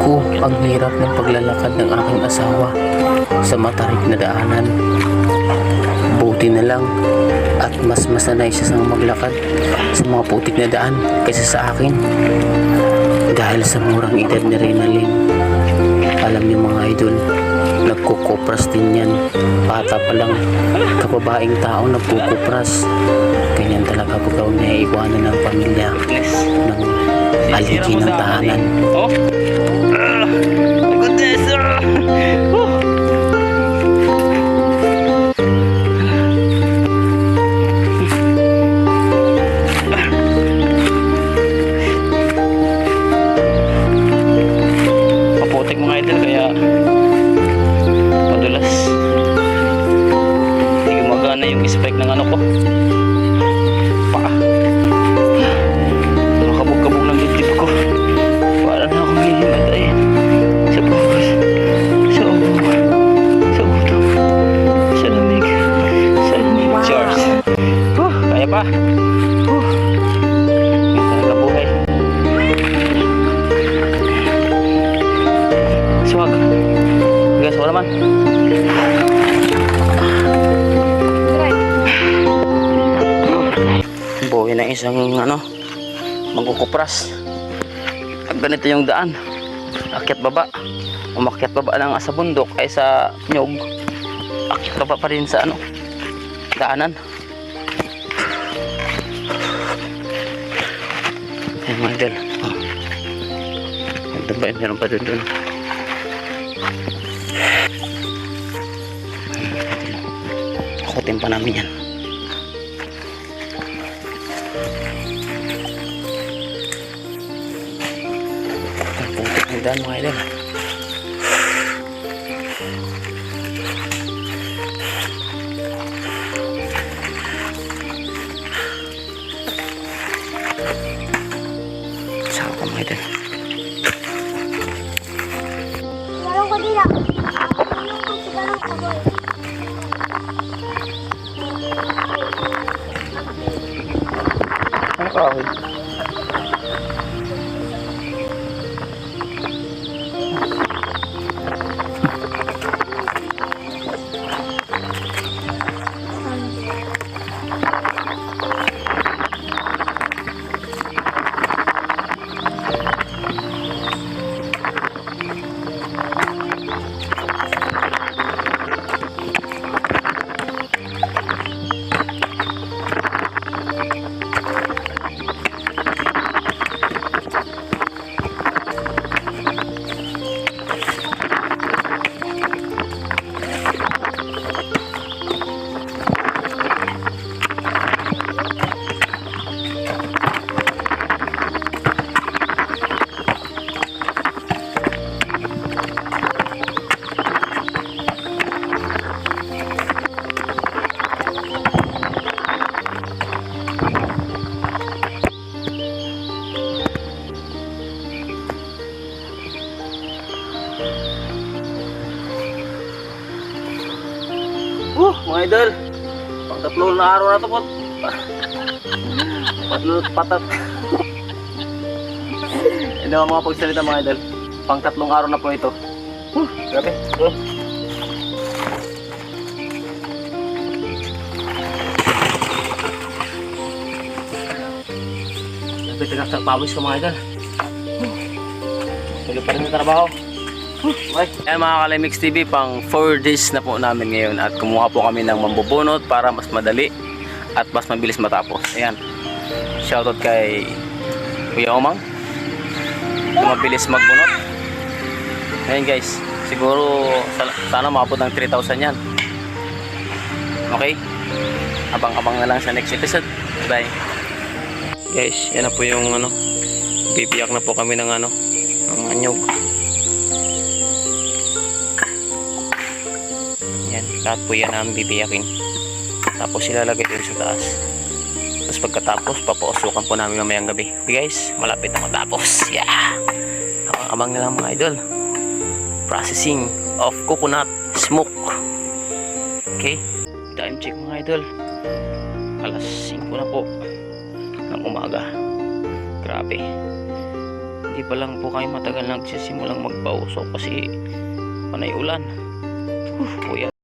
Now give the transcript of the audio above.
ko ang hirap ng paglalakad ng aking asawa sa matarik na daanan. Buti na lang at mas masanay siya sa maglakad sa mga putik na daan kaysa sa akin. Dahil sa murang edad ni Reynalyn, alam niyo mga idol, nagkukupras din yan. Bata pa lang, kababaeng tao nagkukupras. Ganyan talaga pag niya iwanan ng pamilya ng aligi ng tahanan. Oh! Goodness! Maputik mga idol kaya madulas. Hindi gumagana yung spike ng ano ko. Paa. Makabog-kabog ng dibdib ko. Para na akong hihimatay. Sa bukas. Sa ubo. Sa ulo. Sa lamig. Sa lamig. Cheers. Kaya pa. Yan talaga buhay. Swag. Guys, wala man. Buhay na isang magkukupras. At ganito yung daan. Akyat baba. Umakyat baba lang sa bundok ay sa nyog. Akyat baba pa rin sa daanan. Ayan mga idol. Ito ba? Meron pa dun. Akutin pa namin yan. Putik ng daan mga idol. Saan ka mga idol? Garong ko dila. Garong ko si garong ko boy. Ano kahoy? Mga idol, pang tatlong na araw na ito po. Patat. Ito ang mga pagsalita mga idol. Pang tatlong araw na po ito. Grabe. Grabe, tinaksak pawis ko mga idol. Tuloy pa rin sa trabaho. Ayan mga Kalimix TV, pang 4 days na po namin ngayon at kumuha po kami ng mambubunot para mas madali at mas mabilis matapos. Ayan, shoutout kay Kuya Omang na mabilis magbunot. Ayan guys, siguro sana maabot ng 3,000 yan. Okay, abang-abang na lang sa next episode. Bye guys, yan na po yung bibiyak na po kami ng ng anyog. Yan, lahat po yan ang bibiyakin. Tapos ilalagay din sa taas. Tapos pagkatapos, papausukan po namin mamayang gabi. Okay guys, malapit na matapos. Yeah! Abang-abang na lang mga idol. Processing of coconut smoke. Okay? Time check mga idol. Alas 5 na po ng umaga. Grabe. Hindi pa lang po kami matagal nagsisimulang magpausok kasi panay ulan. Kuya.